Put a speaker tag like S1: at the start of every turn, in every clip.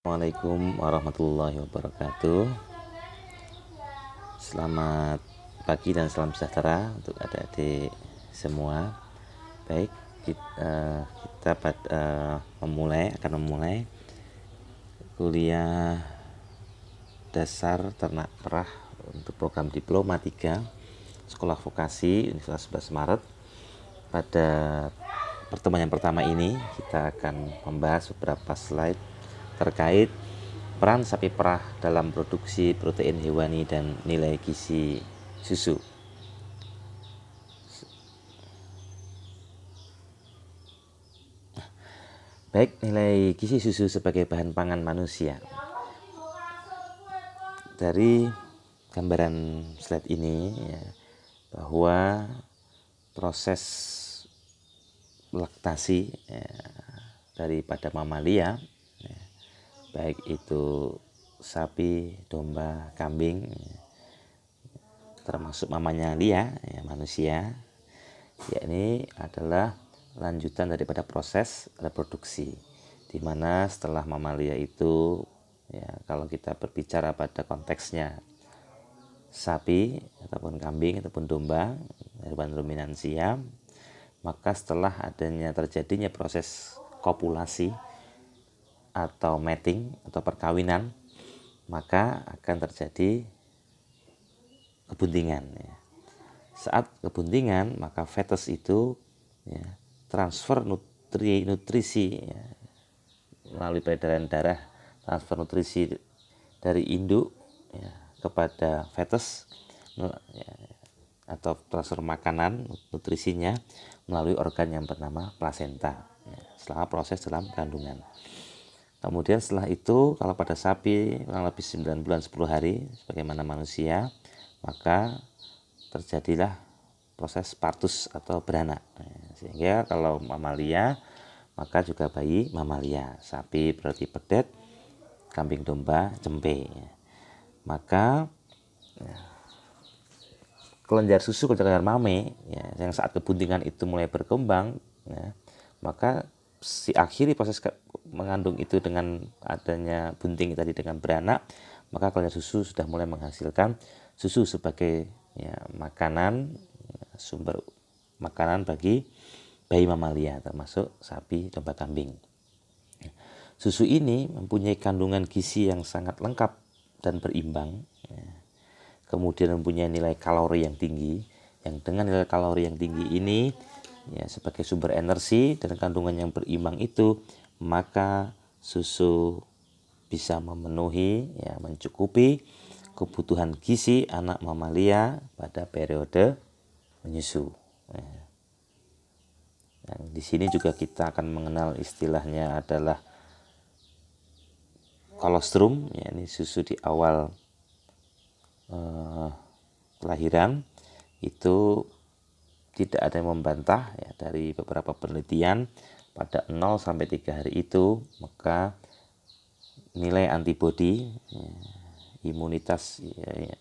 S1: Assalamualaikum warahmatullahi wabarakatuh. Selamat pagi dan salam sejahtera untuk adik-adik semua. Baik, kita akan memulai kuliah dasar ternak perah untuk program diploma 3 Sekolah Vokasi Universitas 11 Maret. Pada pertemuan yang pertama ini kita akan membahas beberapa slide terkait peran sapi perah dalam produksi protein hewani dan nilai gizi susu. Baik, nilai gizi susu sebagai bahan pangan manusia. Dari gambaran slide ini ya, bahwa proses laktasi ya, daripada mamalia ya, baik itu sapi, domba, kambing, termasuk mamanya lia, ya, manusia, yakni adalah lanjutan daripada proses reproduksi, di mana setelah mamalia itu, ya, kalau kita berbicara pada konteksnya sapi ataupun kambing ataupun domba, hewan ruminansia, maka setelah terjadinya proses kopulasi atau mating atau perkawinan, maka akan terjadi kebuntingan ya. Saat kebuntingan, maka fetus itu ya, transfer nutrisi ya, melalui peredaran darah, transfer nutrisi dari induk ya, kepada fetus ya, atau transfer makanan nutrisinya melalui organ yang bernama plasenta ya, selama proses dalam kandungan. Kemudian setelah itu, kalau pada sapi kurang lebih 9 bulan 10 hari sebagaimana manusia, maka terjadilah proses partus atau beranak. Sehingga kalau mamalia, maka juga bayi mamalia. Sapi berarti pedet, kambing domba cempe. Maka kelenjar susu, kelenjar mame ya, yang saat kebuntingan itu mulai berkembang ya, maka akhiri proses mengandung itu dengan adanya bunting tadi dengan beranak, maka kelenjar susu sudah mulai menghasilkan susu sebagai ya, makanan, sumber makanan bagi bayi mamalia termasuk sapi, domba, kambing. Susu ini mempunyai kandungan gizi yang sangat lengkap dan berimbang ya. Kemudian mempunyai nilai kalori yang tinggi, yang dengan nilai kalori yang tinggi ini ya, sebagai sumber energi dan kandungan yang berimbang itu, maka susu bisa memenuhi ya, mencukupi kebutuhan gizi anak mamalia pada periode menyusu. Yang di sini juga kita akan mengenal istilahnya adalah kolostrum, ya, ini susu di awal kelahiran. Itu tidak ada yang membantah ya, dari beberapa penelitian pada 0 sampai 3 hari itu, maka nilai antibodi ya, imunitas ya,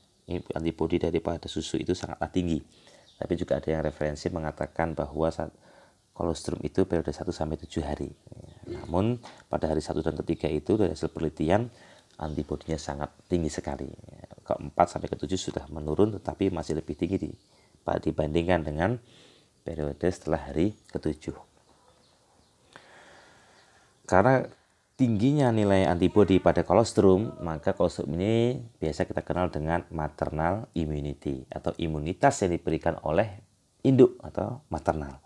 S1: antibodi daripada susu itu sangatlah tinggi. Tapi juga ada yang referensi mengatakan bahwa kolostrum itu periode 1 sampai 7 hari. Ya, namun pada hari 1 dan ketiga itu dari hasil penelitian antibodinya sangat tinggi sekali. Ya, ke-4 sampai ke-7 sudah menurun, tetapi masih lebih tinggi dibandingkan dengan periode setelah hari ke-7. Karena tingginya nilai antibodi pada kolostrum, maka kolostrum ini biasa kita kenal dengan maternal immunity atau imunitas yang diberikan oleh induk atau maternal.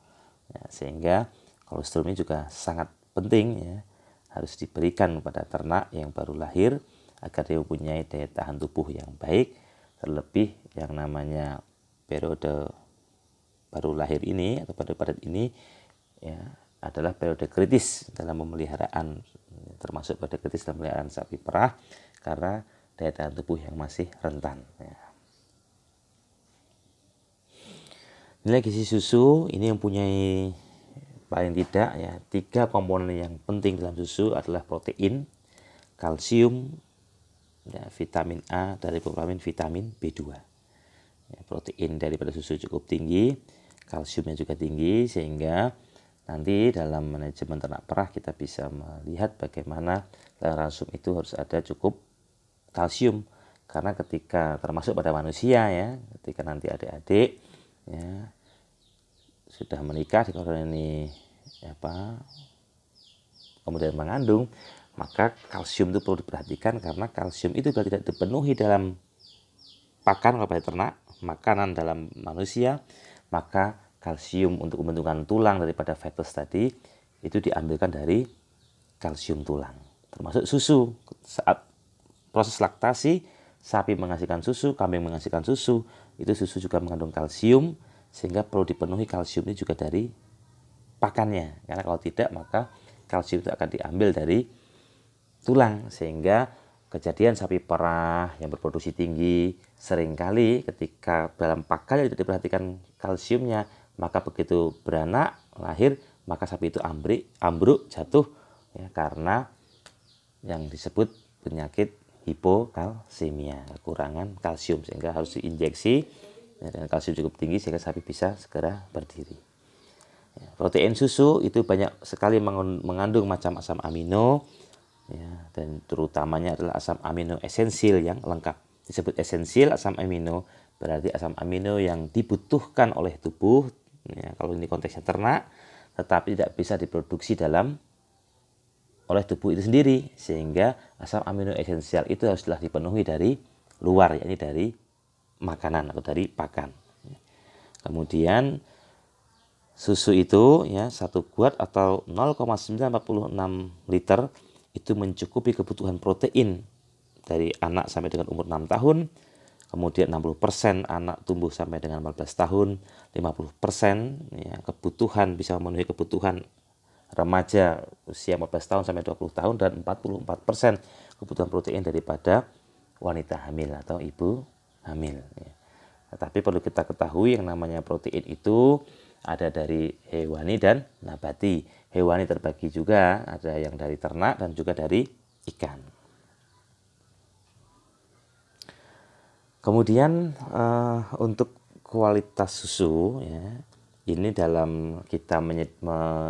S1: Ya, sehingga kolostrum ini juga sangat penting ya, harus diberikan kepada ternak yang baru lahir agar dia mempunyai daya tahan tubuh yang baik, terlebih yang namanya periode baru lahir ini atau pada ini ya, adalah periode kritis dalam pemeliharaan, termasuk periode kritis dalam pemeliharaan sapi perah karena daya tahan tubuh yang masih rentan ya. Nilai gizi susu ini mempunyai paling tidak ya 3 komponen yang penting dalam susu adalah protein, kalsium, ya, vitamin A dari vitamin B2. Ya, protein daripada susu cukup tinggi, kalsiumnya juga tinggi, sehingga nanti dalam manajemen ternak perah kita bisa melihat bagaimana dalam ransum itu harus ada cukup kalsium, karena ketika termasuk pada manusia ya, ketika nanti adik-adik ya sudah menikah di koloni kemudian mengandung, maka kalsium itu perlu diperhatikan, karena kalsium itu bila tidak dipenuhi dalam pakan pada ternak, makanan dalam manusia, maka kalsium untuk pembentukan tulang daripada fetus tadi itu diambilkan dari kalsium tulang. Termasuk susu, saat proses laktasi, sapi menghasilkan susu, kambing menghasilkan susu, itu susu juga mengandung kalsium, sehingga perlu dipenuhi kalsium ini juga dari pakannya. Karena kalau tidak, maka kalsium itu akan diambil dari tulang, sehingga kejadian sapi perah yang berproduksi tinggi seringkali ketika dalam pakannya tidak diperhatikan kalsiumnya, maka begitu beranak lahir maka sapi itu ambruk jatuh ya, karena yang disebut penyakit hipokalsemia, kekurangan kalsium, sehingga harus diinjeksi ya, dengan kalsium cukup tinggi sehingga sapi bisa segera berdiri. Ya, protein susu itu banyak sekali mengandung macam asam amino ya, dan terutamanya adalah asam amino esensial yang lengkap. Disebut esensial asam amino berarti asam amino yang dibutuhkan oleh tubuh ya, kalau ini konteksnya ternak, tetapi tidak bisa diproduksi oleh tubuh itu sendiri, sehingga asam amino esensial itu haruslah dipenuhi dari luar, yakni dari makanan atau dari pakan. Kemudian susu itu ya 1 guat atau 0,946 liter itu mencukupi kebutuhan protein dari anak sampai dengan umur 6 tahun. Kemudian 60% anak tumbuh sampai dengan 15 tahun, 50% ya, kebutuhan bisa memenuhi kebutuhan remaja usia 15 tahun sampai 20 tahun, dan 44% kebutuhan protein daripada wanita hamil atau ibu hamil ya. Tetapi perlu kita ketahui yang namanya protein itu ada dari hewani dan nabati. Hewani terbagi juga, ada yang dari ternak dan juga dari ikan. Kemudian untuk kualitas susu ya, ini dalam kita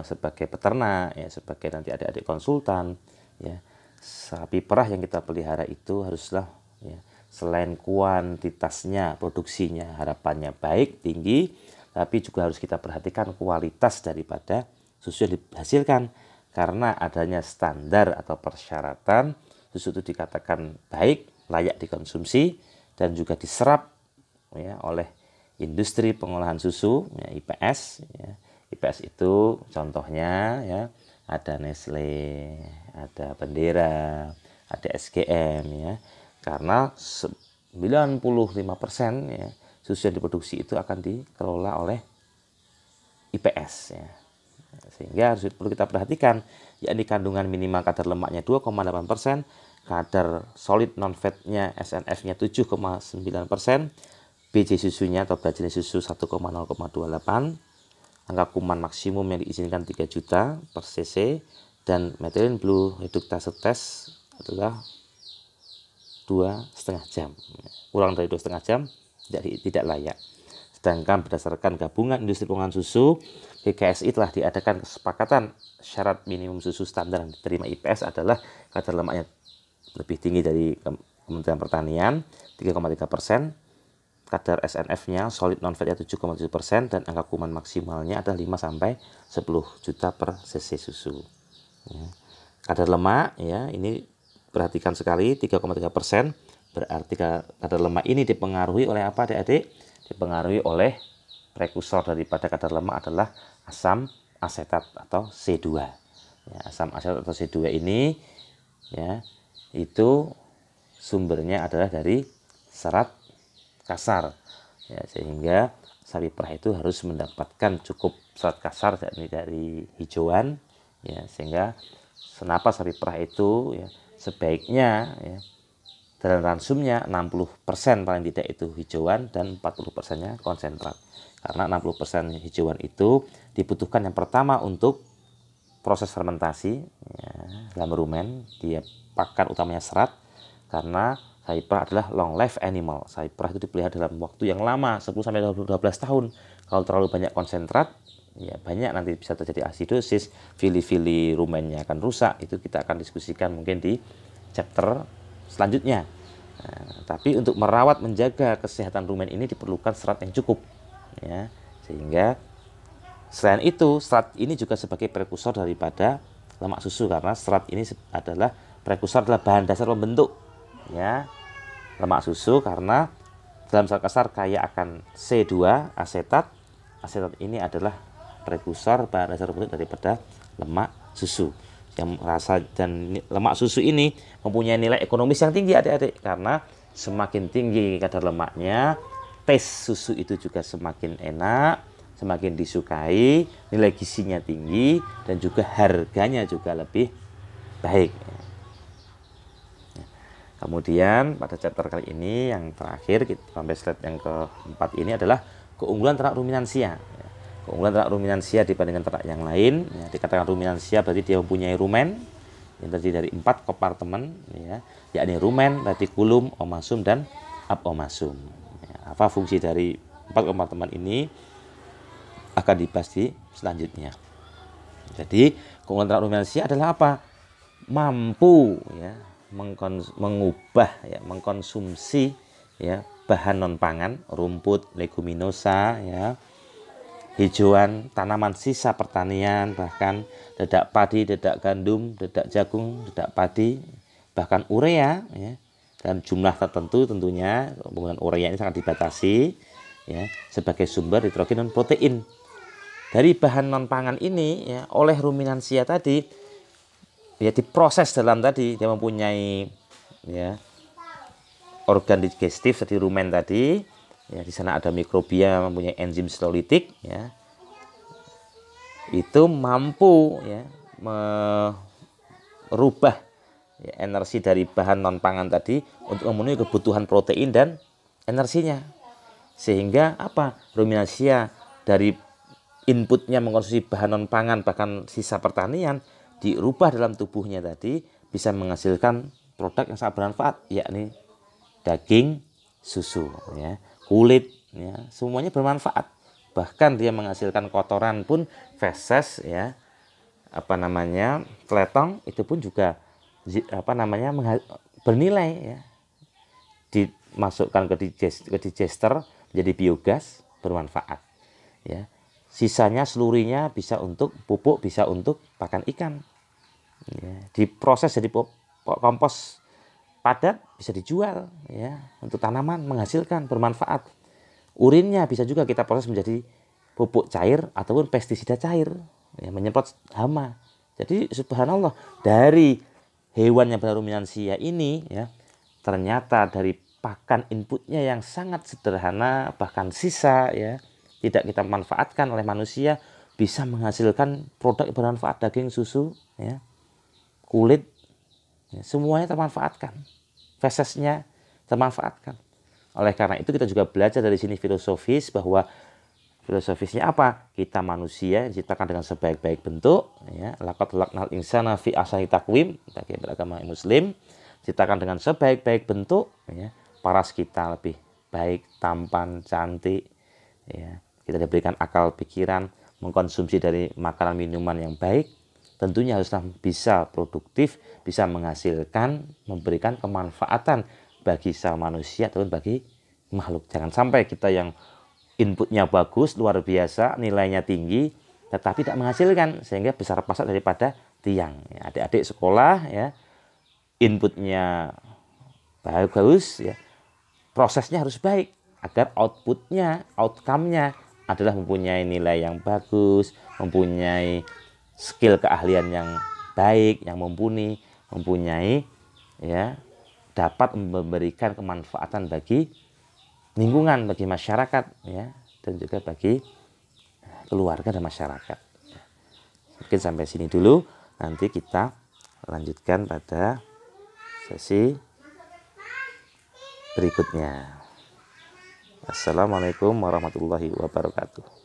S1: sebagai peternak ya, sebagai nanti adik-adik konsultan ya, sapi perah yang kita pelihara itu haruslah ya, selain kuantitasnya, produksinya harapannya baik, tinggi, tapi juga harus kita perhatikan kualitas daripada susu yang dihasilkan, karena adanya standar atau persyaratan susu itu dikatakan baik, layak dikonsumsi, dan juga diserap ya, oleh industri pengolahan susu ya, IPS ya. IPS itu contohnya ya, ada Nestle, ada Bendera, ada SGM ya, karena 95% ya, susu yang diproduksi itu akan dikelola oleh IPS ya. Sehingga harus perlu kita perhatikan, yakni kandungan minimal kadar lemaknya 2,8%, kadar solid non-fatnya SNF-nya 7,9%, BJ susunya atau berat jenis susu 1,028, angka kuman maksimum yang diizinkan 3 juta per cc, dan methylene blue reductase test adalah 2,5 jam. Kurang dari 2,5 jam tidak layak. Sedangkan berdasarkan gabungan industri pengolahan susu, GKSI telah diadakan kesepakatan syarat minimum susu standar yang diterima IPS adalah kadar lemaknya lebih tinggi dari Kementerian Pertanian 3,3%, kadar SNF-nya solid non-fatnya 7,7%, dan angka kuman maksimalnya adalah 5-10 juta per cc susu. Ya. Kadar lemak ya, ini perhatikan sekali 3,3%, berarti kadar lemak ini dipengaruhi oleh apa adik-adik? Dipengaruhi oleh prekursor daripada kadar lemak adalah asam asetat atau C2. Ya, asam asetat atau C2 ini ya, itu sumbernya adalah dari serat kasar ya, sehingga sapi perah itu harus mendapatkan cukup serat kasar dari hijauan ya, sehingga kenapa sapi perah itu ya, sebaiknya ya, dalam ransumnya 60% paling tidak itu hijauan dan 40%-nya konsentrat, karena 60% hijauan itu dibutuhkan yang pertama untuk proses fermentasi ya, dalam rumen, dia pakan utamanya serat, karena sapi perah adalah long life animal. Sapi perah itu dipelihara dalam waktu yang lama, 10-12 tahun. Kalau terlalu banyak konsentrat ya banyak nanti bisa terjadi asidosis, fili-fili rumennya akan rusak. Itu kita akan diskusikan mungkin di chapter selanjutnya. Nah, tapi untuk merawat menjaga kesehatan rumen ini diperlukan serat yang cukup, ya. Sehingga selain itu serat ini juga sebagai prekursor daripada lemak susu, karena serat ini adalah prekursor, adalah bahan dasar pembentuk, ya, lemak susu, karena dalam skala kasar kaya akan C2 asetat. Asetat ini adalah prekursor bahan dasar pembentuk daripada lemak susu. Yang rasa dan lemak susu ini mempunyai nilai ekonomis yang tinggi adik-adik, karena semakin tinggi kadar lemaknya, taste susu itu juga semakin enak, semakin disukai, nilai gizinya tinggi, dan juga harganya juga lebih baik. Kemudian pada chapter kali ini yang terakhir, kita sampai slide yang keempat ini adalah keunggulan ternak ruminansia. Keunggulan ternak ruminansia dibandingkan ternak yang lain, ya, dikatakan ruminansia berarti dia mempunyai rumen yang terdiri dari 4 kompartemen, ya, yakni rumen, retikulum, omasum, dan abomasum. Ya, apa fungsi dari 4 kompartemen ini akan dibahas di selanjutnya. Jadi keunggulan ternak ruminansia adalah apa? Mampu, ya, mengubah, ya, mengkonsumsi, ya, bahan non pangan, rumput, leguminosa, ya, hijauan, tanaman sisa pertanian, bahkan dedak padi, dedak gandum, dedak jagung, dedak padi, bahkan urea, ya, dalam jumlah tertentu tentunya. Penggunaan urea ini sangat dibatasi, ya, sebagai sumber nitrogen dan protein. Dari bahan non pangan ini, ya, oleh ruminansia tadi, ya, diproses dalam tadi, dia mempunyai, ya, organ digestif seperti rumen tadi, ya, di sana ada mikrobia, mempunyai enzim selolitik, ya, itu mampu, ya, merubah, ya, energi dari bahan non pangan tadi untuk memenuhi kebutuhan protein dan energinya. Sehingga apa? Ruminansia dari inputnya mengkonsumsi bahan non pangan, bahkan sisa pertanian, dirubah dalam tubuhnya tadi bisa menghasilkan produk yang sangat bermanfaat, yakni daging, susu, ya, kulit, ya, semuanya bermanfaat. Bahkan dia menghasilkan kotoran pun, feses, ya, teletong, itu pun juga bernilai, ya, dimasukkan ke digester menjadi biogas, bermanfaat, ya. Sisanya seluruhnya bisa untuk pupuk, bisa untuk pakan ikan, ya. Diproses jadi kompos padat, bisa dijual, ya, untuk tanaman, menghasilkan, bermanfaat. Urinnya bisa juga kita proses menjadi pupuk cair ataupun pestisida cair, ya, menyemprot hama. Jadi subhanallah, dari hewan yang berruminansia ini, ya, ternyata dari pakan inputnya yang sangat sederhana, bahkan sisa, ya, tidak kita manfaatkan oleh manusia, bisa menghasilkan produk yang bermanfaat, daging, susu, ya, kulit, ya, semuanya termanfaatkan, fesesnya termanfaatkan. Oleh karena itu kita juga belajar dari sini filosofis, bahwa filosofisnya apa? Kita manusia diciptakan dengan sebaik-baik bentuk, ya, laqad khalaqnal insana fi ahsani taqwim, bagi beragama muslim, diciptakan dengan sebaik-baik bentuk, ya, paras kita lebih baik, tampan, cantik, ya. Kita diberikan akal pikiran, mengkonsumsi dari makanan minuman yang baik, tentunya haruslah bisa produktif, bisa menghasilkan, memberikan kemanfaatan bagi sama manusia ataupun bagi makhluk. Jangan sampai kita yang inputnya bagus, luar biasa, nilainya tinggi, tetapi tidak menghasilkan, sehingga besar pasak daripada tiang. Ya, adik-adik sekolah, ya, inputnya bagus, ya, prosesnya harus baik agar outputnya, outcome-nya adalah mempunyai nilai yang bagus, mempunyai skill keahlian yang baik, yang mumpuni, mempunyai, ya, dapat memberikan kemanfaatan bagi lingkungan, bagi masyarakat, ya, dan juga bagi keluarga dan masyarakat. Mungkin sampai sini dulu, nanti kita lanjutkan pada sesi berikutnya. Assalamualaikum warahmatullahi wabarakatuh.